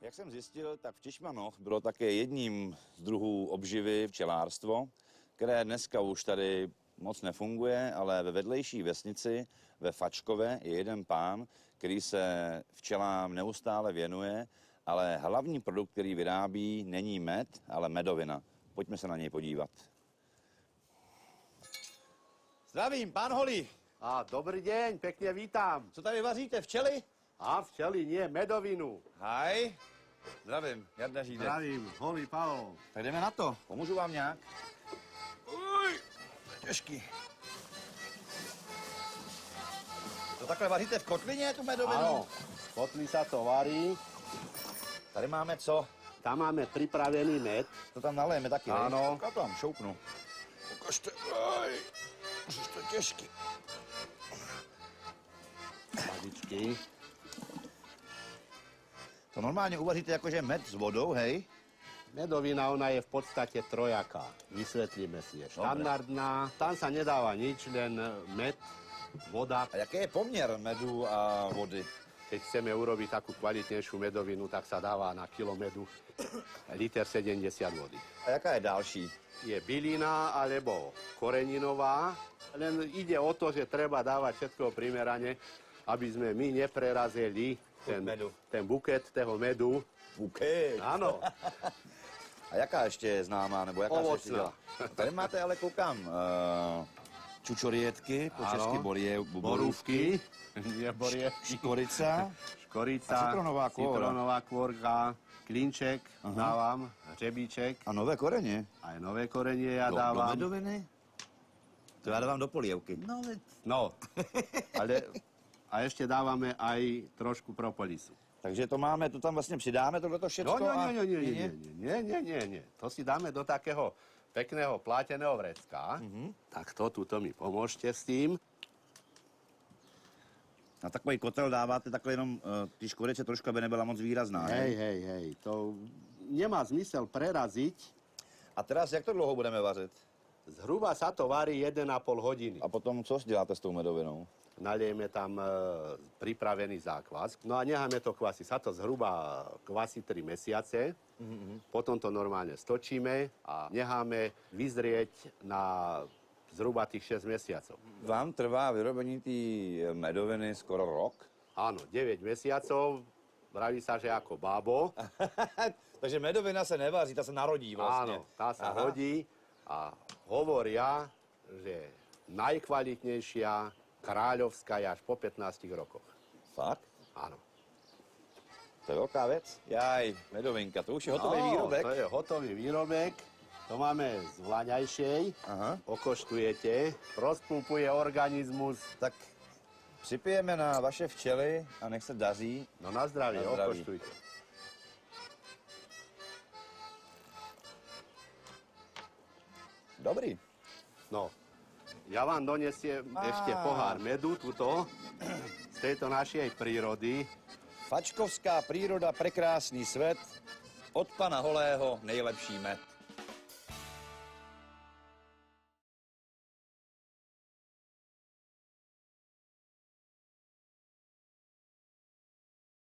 Jak jsem zjistil, tak v Čišmanoch bylo také jedním z druhů obživy včelárstvo, které dneska už tady moc nefunguje, ale ve vedlejší vesnici, ve Fačkové, je jeden pán, který se včelám neustále věnuje, ale hlavní produkt, který vyrábí, není med, ale medovina. Pojďme se na něj podívat. Zdravím, pán Holý. Dobrý deň, pekne vítam. Co tady vaříte, včely? Včely, nie, medovinu. Haj. Zdravím, Jarda Žídek. Zdravím, Holý Pavol. Tak jdeme na to. Pomůžu vám nějak? Uj, to je těžký. To takhle vaříte v kotlině, tu medovinu? Áno, v kotli sa to varí. Tady máme co? Tam máme pripravený med. To tam nalejeme taky, hej? Áno. Já tam šoupnu. Ukažte. Aj, už to je těžký. Madičky. To normálně uvaříte jakože med s vodou, hej? Medovina, ona je v podstate trojaká. Vysvetlíme si je. Štandardná, tam sa nedáva nič, len med, voda. A jaký je poměr medu a vody? Keď chceme urobiť takú kvalitnejšiu medovinu, tak sa dáva na kilo medu liter 70 vody. A jaká je další? Je bylina alebo koreninová. Len ide o to, že treba dávať všetko primerane, aby sme my neprerazili ten buket toho medu. Buket. Áno. A jaká ještě je známá, nebo jaká se ještě dělá? Tady máte, ale koukám, čučorietky, po česky borůvky. Nie borievky. Škorica. Škorica. A citronová kôra. Citronová kôrka. Klinček dávam, hřebíček. A nové koreně. Aj nové korenie ja Do dávam. medoviny? To já dávám do polievky. No, ale a ešte dávame aj trošku propolisu. Takže to máme, to tam vlastně přidáme, tohleto všecko? Nie. To si dáme do takého pekného pláteného vrecka. Tak to, tuto mi pomôžte s tým. Na takový kotel dáváte takhle jenom ty škorice trošku, aby nebyla moc výrazná. Hej, to nemá zmysel preraziť. A teraz jak to dlouho budeme vařit? Zhruba sa to varí 1,5 hodiny. A potom co děláte s tou medovinou? Naliejeme tam pripravený zákvas. No a necháme to kvasiť. Sa to zhruba kvasí 3 mesiace. Potom to normálne stočíme a necháme vyzrieť na zhruba tých 6 mesiacov. Vám trvá vyrobení té medoviny skoro rok? Áno, 9 mesiacov. Vraví sa, že ako bábo. Takže medovina se nevaří, ta se narodí vlastně. Áno, tá sa rodí a hovoria, že najkvalitnejšia kráľovská je až po 15 rokoch. Fakt? Áno. To je velká věc. Jaj, medovinka, to už je hotový výrobek. To je hotový výrobek. To máme z vlaňajšej. Okoštujete. Rozpumpuje organizmus. Tak připijeme na vaše včely a nech se daří. No na zdravie, okoštujte. Dobrý. No, ja vám donesiem ešte pohár medu, tuto, z tejto našej prírody. Fačkovská príroda, prekrásný svet, od pana Holého nejlepší med.